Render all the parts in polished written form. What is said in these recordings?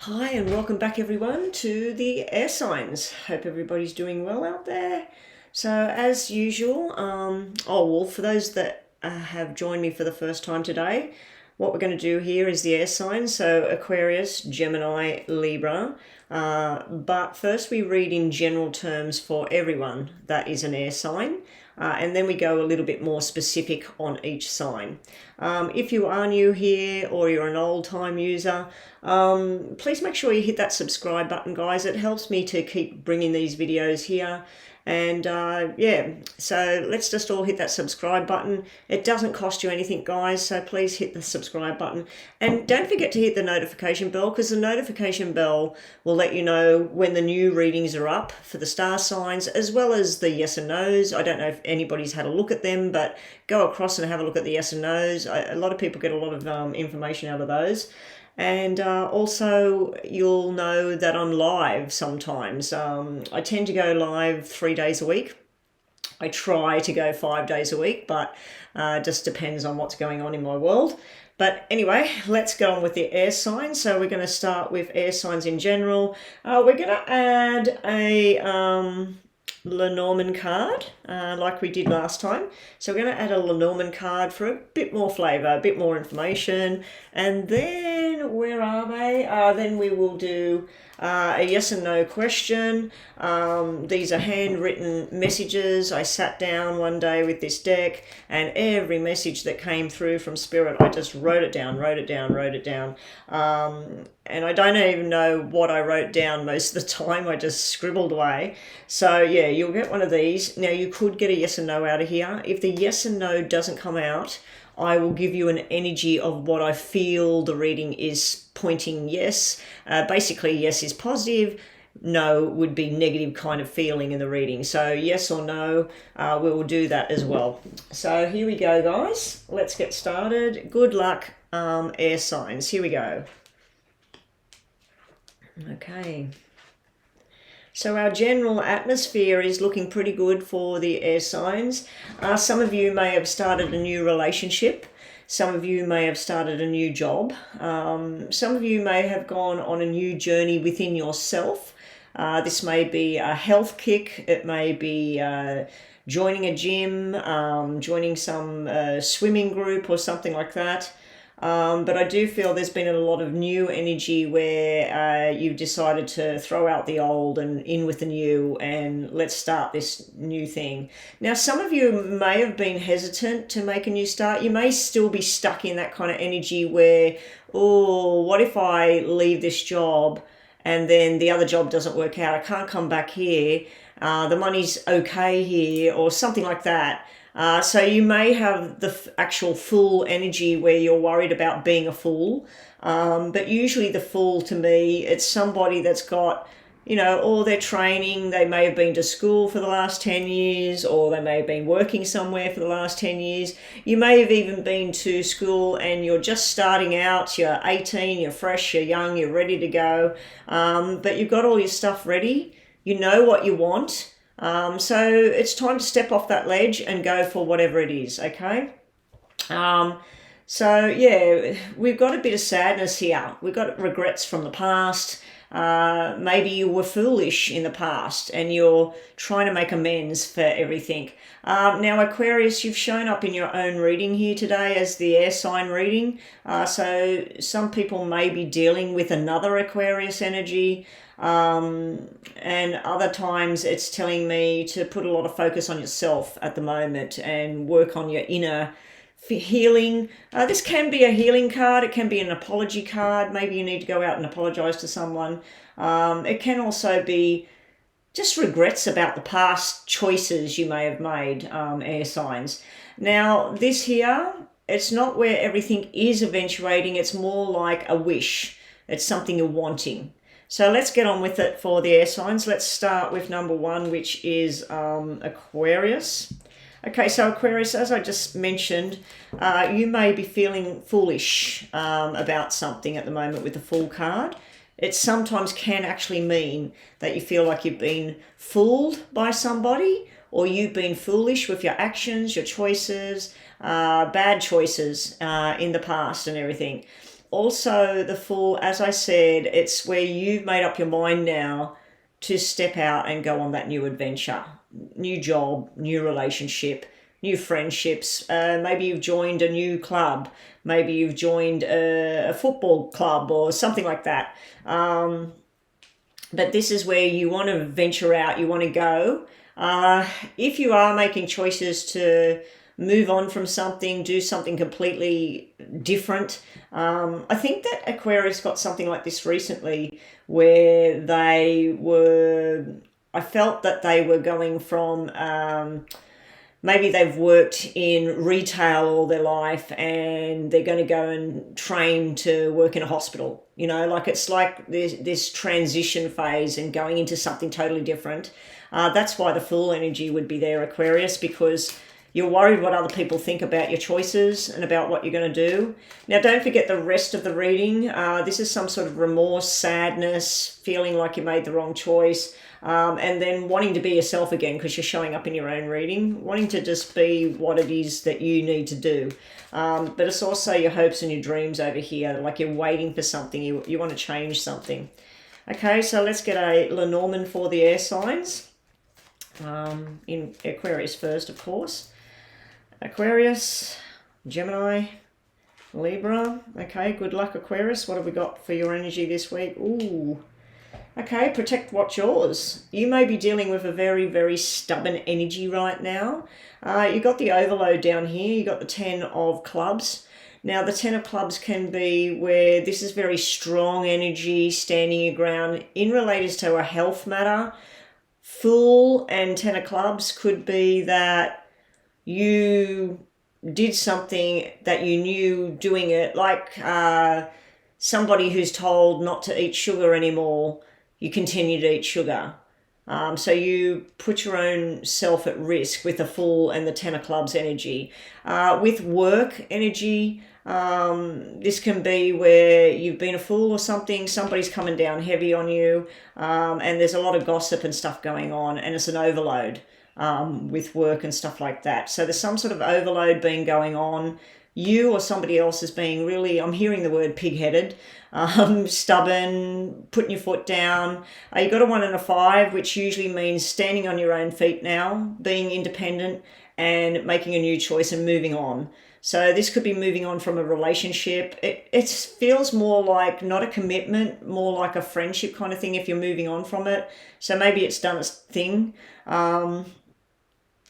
Hi and welcome back everyone to the air signs. Hope everybody's doing well out there. So as usual, for those that have joined me for the first time today, what we're going to do here is the air signs. So Aquarius, Gemini, Libra. But first we read in general terms for everyone that is an air sign. And then we go a little bit more specific on each sign. If you are new here or you're an old time user, please make sure you hit that subscribe button, guys. It helps me to keep bringing these videos here. And so let's just all hit that subscribe button. It doesn't cost you anything, guys, so please hit the subscribe button. And don't forget to hit the notification bell, because the notification bell will let you know when the new readings are up for the star signs, as well as the yes and no's. I don't know if anybody's had a look at them, but go across and have a look at the yes and no's. A lot of people get a lot of information out of those. And also you'll know that I'm live sometimes. I tend to go live 3 days a week. I try to go 5 days a week, but just depends on what's going on in my world. But anyway, let's go on with the air signs. So we're going to start with air signs in general. We're going to add a Lenormand card like we did last time. So we're going to add a Lenormand card for a bit more flavour, a bit more information. And then, where are they? Then we will do a yes and no question. These are handwritten messages. I sat down one day with this deck, and every message that came through from Spirit, I just wrote it down. And I don't even know what I wrote down most of the time. I just scribbled away. So yeah, you'll get one of these. Now you could get a yes and no out of here. If the yes and no doesn't come out, I will give you an energy of what I feel the reading is pointing yes. Basically, yes is positive. No would be negative kind of feeling in the reading. So yes or no, we will do that as well. So here we go, guys. Let's get started. Good luck, air signs. Here we go. Okay. So our general atmosphere is looking pretty good for the air signs. Some of you may have started a new relationship. Some of you may have started a new job. Some of you may have gone on a new journey within yourself. This may be a health kick. It may be joining a gym, joining some swimming group or something like that. But I do feel there's been a lot of new energy where you've decided to throw out the old and in with the new, and let's start this new thing. Now, some of you may have been hesitant to make a new start. You may still be stuck in that kind of energy where, oh, what if I leave this job and then the other job doesn't work out? I can't come back here. The money's okay here, or something like that. So you may have the actual fool energy where you're worried about being a fool. But usually the fool, to me, it's somebody that's got, all their training. They may have been to school for the last 10 years, or they may have been working somewhere for the last 10 years. You may have even been to school and you're just starting out. You're 18, you're fresh, you're young, you're ready to go. But you've got all your stuff ready. You know what you want. So it's time to step off that ledge and go for whatever it is, okay? So yeah, we've got a bit of sadness here. We've got regrets from the past. Maybe you were foolish in the past and you're trying to make amends for everything. Now, Aquarius, you've shown up in your own reading here today as the air sign reading. So some people may be dealing with another Aquarius energy. And other times it's telling me to put a lot of focus on yourself at the moment and work on your inner healing. This can be a healing card. It can be an apology card. Maybe you need to go out and apologize to someone. It can also be just regrets about the past choices you may have made, air signs. Now, this here, it's not where everything is eventuating. It's more like a wish. It's something you're wanting. So let's get on with it for the air signs. Let's start with number one, which is Aquarius. Okay, so Aquarius, as I just mentioned, you may be feeling foolish about something at the moment with the Fool card. It sometimes can actually mean that you feel like you've been fooled by somebody, or you've been foolish with your actions, your choices, bad choices in the past and everything. also the Fool, as I said, it's where you've made up your mind now to step out and go on that new adventure, new job, new relationship, new friendships. Maybe you've joined a new club. Maybe you've joined a football club or something like that. But this is where you want to venture out, you want to go. If you are making choices to move on from something, do something completely different, I think that Aquarius got something like this recently where I felt that they were going from, maybe they've worked in retail all their life and they're going to go and train to work in a hospital. Like it's like this transition phase and going into something totally different. That's why the Fool energy would be there, Aquarius, because you're worried what other people think about your choices and about what you're going to do. Now, don't forget the rest of the reading. This is some sort of remorse, sadness, feeling like you made the wrong choice, and then wanting to be yourself again because you're showing up in your own reading, wanting to just be what it is that you need to do. But it's also your hopes and your dreams over here, like you're waiting for something, you want to change something. Okay, so let's get a Lenormand for the air signs. In Aquarius first, of course. Aquarius, Gemini, Libra. Okay, good luck, Aquarius. What have we got for your energy this week? Ooh. Okay, protect what's yours. You may be dealing with a very, very stubborn energy right now. You got the overload down here. You got the 10 of clubs. Now, the 10 of clubs can be where this is very strong energy, standing your ground in relation to a health matter. Fool and 10 of clubs could be that you did something that you knew doing it, like somebody who's told not to eat sugar anymore, you continue to eat sugar. So you put your own self at risk with the Fool and the 10 of clubs energy. With work energy, this can be where you've been a fool or something, somebody's coming down heavy on you, and there's a lot of gossip and stuff going on, and it's an overload. With work and stuff like that. So there's some sort of overload being going on. You or somebody else is being really, I'm hearing the word pig-headed, stubborn, putting your foot down. You got a 1 and a 5, which usually means standing on your own feet now, being independent and making a new choice and moving on. So this could be moving on from a relationship. It feels more like not a commitment, more like a friendship kind of thing if you're moving on from it. So maybe it's done its thing.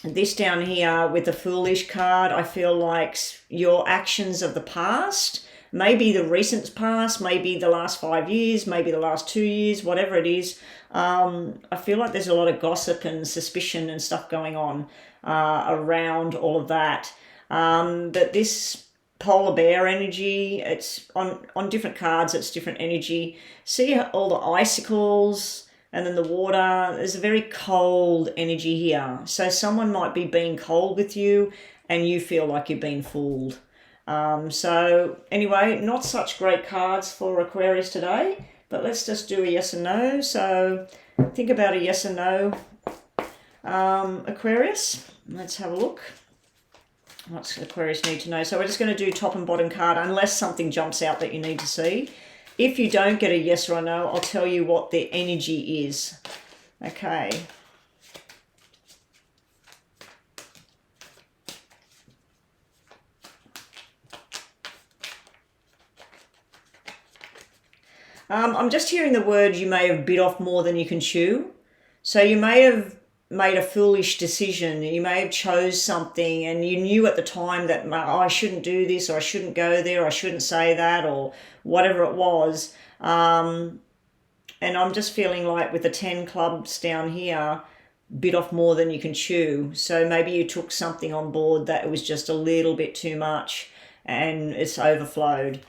This down here with the Foolish card, I feel like your actions of the past, maybe the recent past, maybe the last 5 years, maybe the last 2 years, whatever it is. I feel like there's a lot of gossip and suspicion and stuff going on around all of that. But this polar bear energy, it's on different cards, it's different energy. See all the icicles and then the water. There's a very cold energy here. So someone might be being cold with you and you feel like you've been fooled. So anyway, not such great cards for Aquarius today, but let's just do a yes and no. So think about a yes and no, Aquarius. Let's have a look. What's Aquarius need to know? So we're just going to do top and bottom card unless something jumps out that you need to see. If you don't get a yes or a no, I'll tell you what the energy is. Okay. I'm just hearing the word you may have bit off more than you can chew. So you may have made a foolish decision. You may have chose something and you knew at the time that, oh, I shouldn't do this, or I shouldn't go there, or I shouldn't say that, or whatever it was. And I'm just feeling like with the 10 clubs down here, bit off more than you can chew. So maybe you took something on board that it was just a little bit too much and it's overflowed.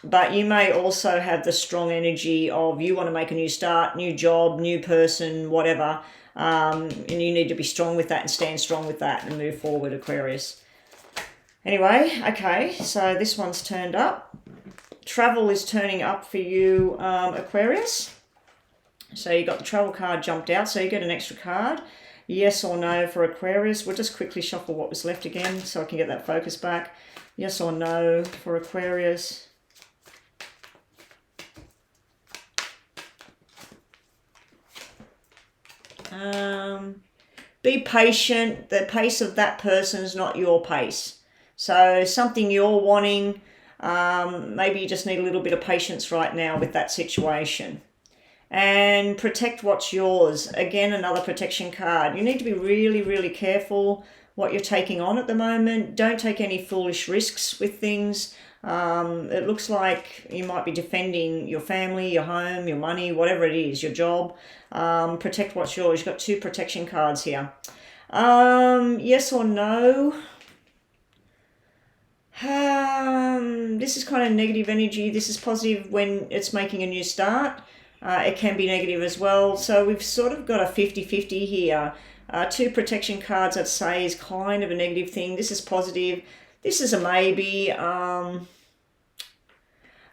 But you may also have the strong energy of you want to make a new start, new job, new person, whatever. And you need to be strong with that and stand strong with that and move forward, Aquarius. Anyway, okay, so this one's turned up. Travel is turning up for you, Aquarius. So you got the travel card jumped out, so you get an extra card. Yes or no for Aquarius. We'll just quickly shuffle what was left again so I can get that focus back. Yes or no for Aquarius. Be patient. The pace of that person is not your pace. So something you're wanting, maybe you just need a little bit of patience right now with that situation. And protect what's yours. Again, another protection card. You need to be really, really careful what you're taking on at the moment. Don't take any foolish risks with things. It looks like you might be defending your family, your home, your money, whatever it is, your job. Protect what's yours. You've got 2 protection cards here. Yes or no? This is kind of negative energy. This is positive when it's making a new start. It can be negative as well. So we've sort of got a 50-50 here. 2 protection cards, I'd say, is kind of a negative thing. This is positive. This is a maybe.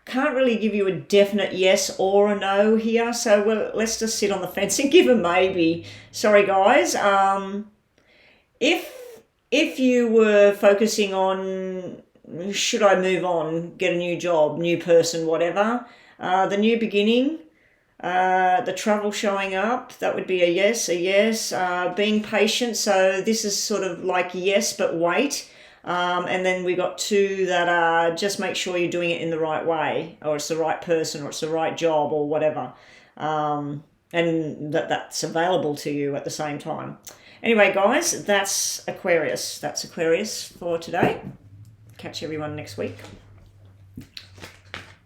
Can't really give you a definite yes or a no here. So let's just sit on the fence and give a maybe. Sorry, guys. If you were focusing on, should I move on, get a new job, new person, whatever, the new beginning, the travel showing up, that would be a yes, being patient. So this is sort of like yes, but wait. And then we got 2 that are just make sure you're doing it in the right way, or it's the right person, or it's the right job, or whatever. And that's available to you at the same time. Anyway, guys, that's Aquarius. That's Aquarius for today. Catch everyone next week.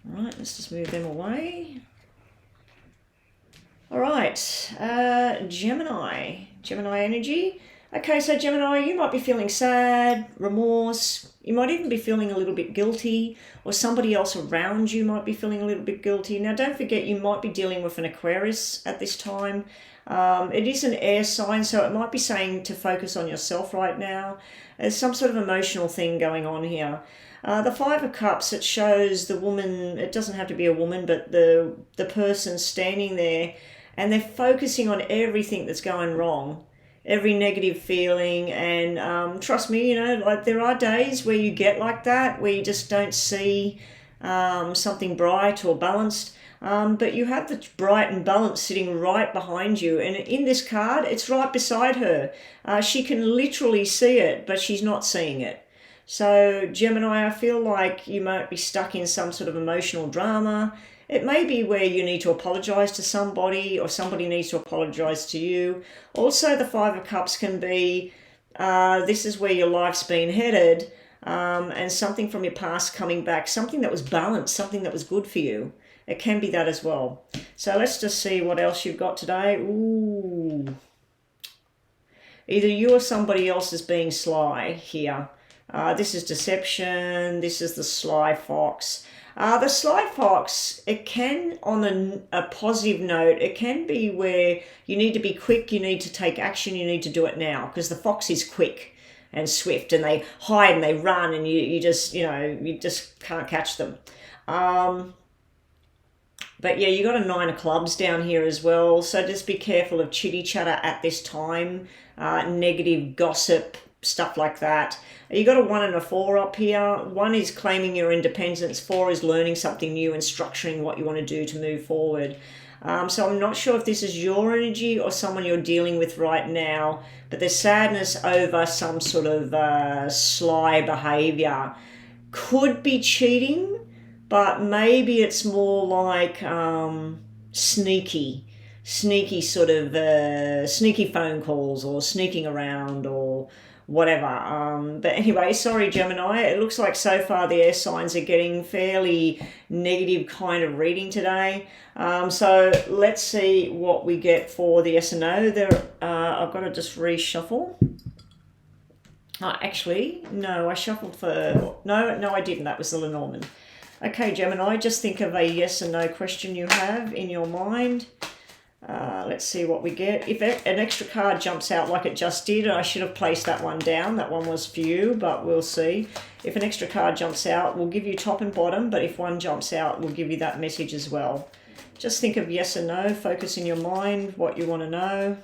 All right, let's just move them away. All right, Gemini energy. Okay, so Gemini, you might be feeling sad, remorse. You might even be feeling a little bit guilty, or somebody else around you might be feeling a little bit guilty. Now, don't forget, you might be dealing with an Aquarius at this time. It is an air sign, so it might be saying to focus on yourself right now. There's some sort of emotional thing going on here. The 5 of Cups, it shows the woman, it doesn't have to be a woman, but the person standing there, and they're focusing on everything that's going wrong, every negative feeling. And trust me, like there are days where you get like that, where you just don't see something bright or balanced. But you have the bright and balanced sitting right behind you. And in this card, it's right beside her. She can literally see it, but she's not seeing it. So Gemini, I feel like you might be stuck in some sort of emotional drama. It may be where you need to apologize to somebody, or somebody needs to apologize to you. Also, the 5 of Cups can be, this is where your life's been headed, and something from your past coming back, something that was balanced, something that was good for you. It can be that as well. So let's just see what else you've got today. Ooh. Either you or somebody else is being sly here. This is deception. This is the sly fox. The sly fox, it can, on a positive note, it can be where you need to be quick, you need to take action, you need to do it now, because the fox is quick and swift, and they hide and they run, and you just can't catch them. But yeah, you got a 9 of clubs down here as well, so just be careful of chitty chatter at this time, negative gossip, stuff like that. You got a 1 and a 4 up here. 1 is claiming your independence. 4 is learning something new and structuring what you want to do to move forward. So I'm not sure if this is your energy or someone you're dealing with right now, but there's sadness over some sort of sly behavior. Could be cheating, but maybe it's more like sneaky sort of sneaky phone calls, or sneaking around, or whatever. But anyway, sorry Gemini, it looks like so far the air signs are getting fairly negative kind of reading today. So let's see what we get for the yes and no. I've got to just reshuffle. Actually, no, I shuffled for... No, I didn't. That was the Lenormand. Okay, Gemini, just think of a yes and no question you have in your mind. Let's see what we get. If an extra card jumps out like it just did, I should have placed that one down. That one was for you, but we'll see. If an extra card jumps out, we'll give you top and bottom, but if one jumps out, we'll give you that message as well. Just think of yes and no. Focus in your mind what you want to know.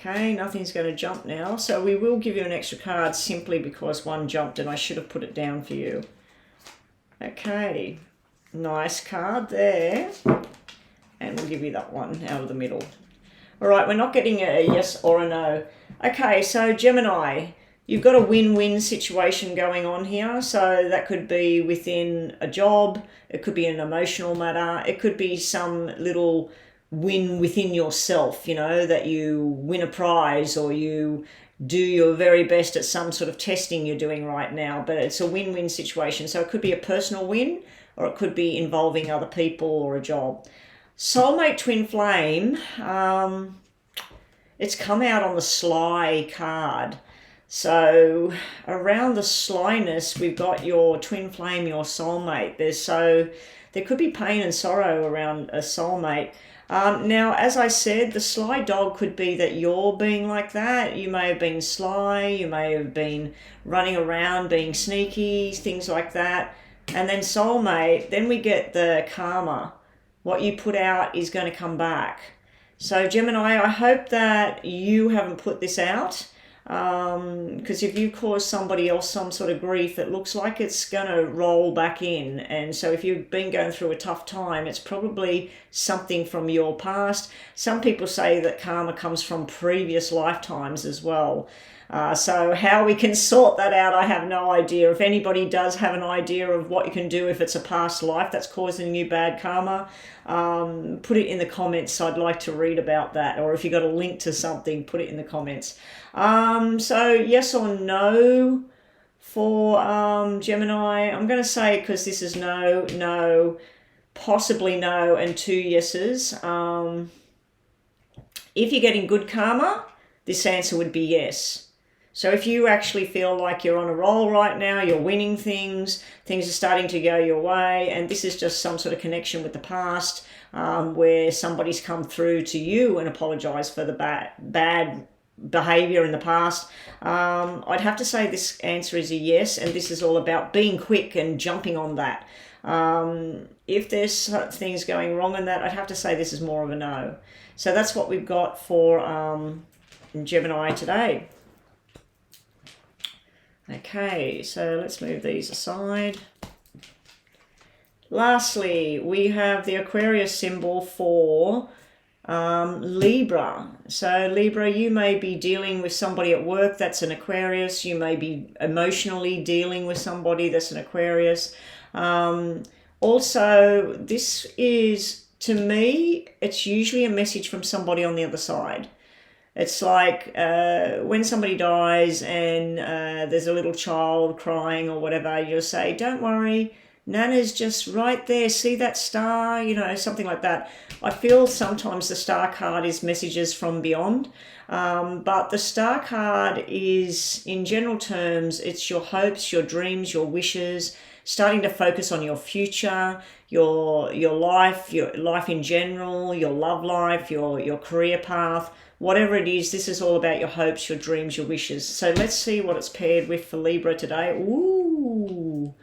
Okay, nothing's going to jump now. So we will give you an extra card simply because one jumped and I should have put it down for you. Okay, nice card there. And we'll give you that one out of the middle. All right, we're not getting a yes or a no. Okay, so Gemini, you've got a win-win situation going on here. So that could be within a job. It could be an emotional matter. It could be some little win within yourself, you know, that you win a prize or you do your very best at some sort of testing you're doing right now. But it's a win-win situation. So it could be a personal win or it could be involving other people or a job. Soulmate Twin Flame, it's come out on the sly card. So around the slyness, we've got your twin flame, your soulmate. There could be pain and sorrow around a soulmate. Now, as I said, the sly dog could be that you're being like that. You may have been sly, you may have been running around being sneaky, things like that. And then soulmate, then we get the karma. What you put out is going to come back. So Gemini, I hope that you haven't put this out, because if you cause somebody else some sort of grief, it looks like it's going to roll back in. And so if you've been going through a tough time, it's probably something from your past. Some people say that karma comes from previous lifetimes as well. So how we can sort that out, I have no idea. If anybody does have an idea of what you can do if it's a past life that's causing you bad karma, put it in the comments. I'd like to read about that. Or if you got a link to something, put it in the comments. So yes or no for Gemini. I'm going to say, because this is no, no, possibly no, and 2 yeses. If you're getting good karma, this answer would be yes. So if you actually feel like you're on a roll right now, you're winning things, things are starting to go your way, and this is just some sort of connection with the past, where somebody's come through to you and apologized for the bad behavior in the past, I'd have to say this answer is a yes, and this is all about being quick and jumping on that. If there's things going wrong in that, I'd have to say this is more of a no. So that's what we've got for Gemini today. Okay, so let's move these aside. Lastly, we have the Aquarius symbol for Libra. So Libra, you may be dealing with somebody at work that's an Aquarius. You may be emotionally dealing with somebody that's an Aquarius. Also, this is, to me, it's usually a message from somebody on the other side. It's like when somebody dies and there's a little child crying or whatever, you'll say, don't worry, Nana's just right there, see that star, you know, something like that. I feel sometimes the star card is messages from beyond, but the star card is, in general terms, it's your hopes, your dreams, your wishes, starting to focus on your future, your life in general, your love life, your career path. Whatever it is, this is all about your hopes, your dreams, your wishes. So let's see what it's paired with for Libra today. Ooh.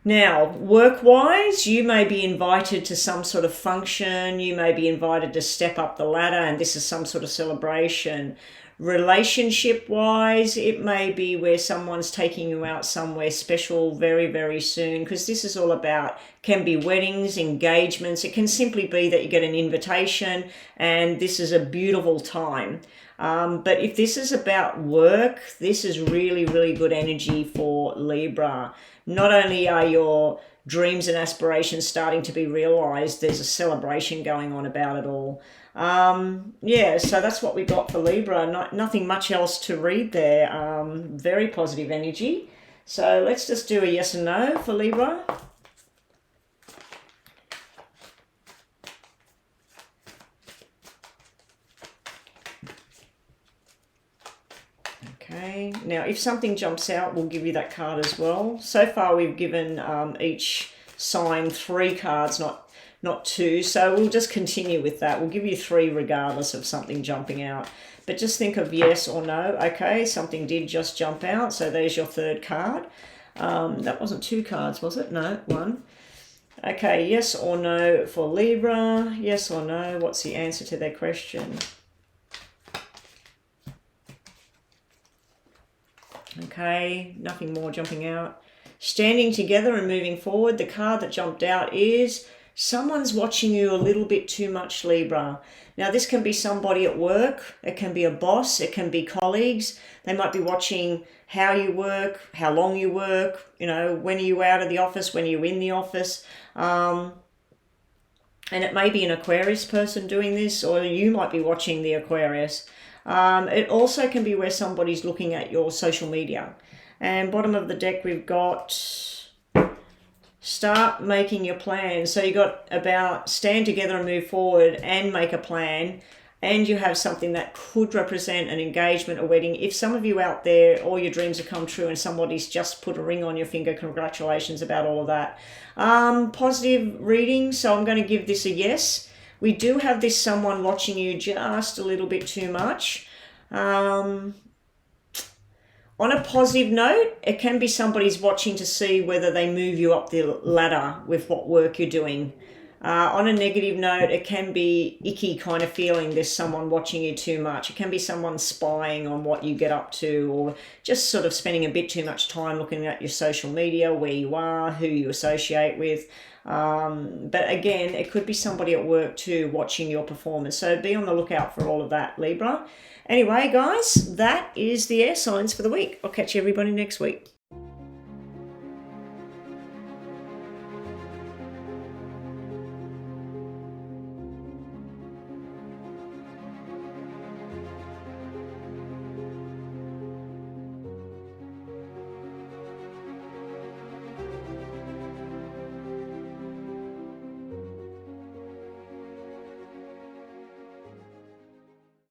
Now, work-wise, you may be invited to some sort of function. You may be invited to step up the ladder, and this is some sort of celebration. Relationship-wise, it may be where someone's taking you out somewhere special very, very soon, because this is all about, can be weddings, engagements. It can simply be that you get an invitation and this is a beautiful time. But if this is about work, this is really, really good energy for Libra. Not only are your dreams and aspirations starting to be realized, there's a celebration going on about it all. Yeah, so that's what we got for Libra. Nothing much else to read there. Very positive energy. So let's just do a yes and no for Libra. Okay, now if something jumps out, we'll give you that card as well. So far we've given each sign 3 cards, not 2, so we'll just continue with that. We'll give you 3 regardless of something jumping out. But just think of yes or no. Okay, something did just jump out, so there's your 3rd card. That wasn't 2 cards, was it? No, 1. Okay, yes or no for Libra. Yes or no, what's the answer to their question? Okay, nothing more jumping out. Standing together and moving forward. The card that jumped out is someone's watching you a little bit too much, Libra. Now, this can be somebody at work. It can be a boss. It can be colleagues. They might be watching how you work, how long you work, you know, when are you out of the office, when are you in the office. And it may be an Aquarius person doing this, or you might be watching the Aquarius. It also can be where somebody's looking at your social media. And bottom of the deck, we've got start making your plan. So you got about stand together and move forward and make a plan. And you have something that could represent an engagement, a wedding. If some of you out there, all your dreams have come true and somebody's just put a ring on your finger, congratulations about all of that. Positive reading, so I'm going to give this a yes. We do have this someone watching you just a little bit too much. On a positive note, it can be somebody's watching to see whether they move you up the ladder with what work you're doing. On a negative note, it can be icky kind of feeling there's someone watching you too much. It can be someone spying on what you get up to, or just sort of spending a bit too much time looking at your social media, where you are, who you associate with. But again, it could be somebody at work too watching your performance. So be on the lookout for all of that, Libra. Anyway, guys, that is the air signs for the week. I'll catch everybody next week.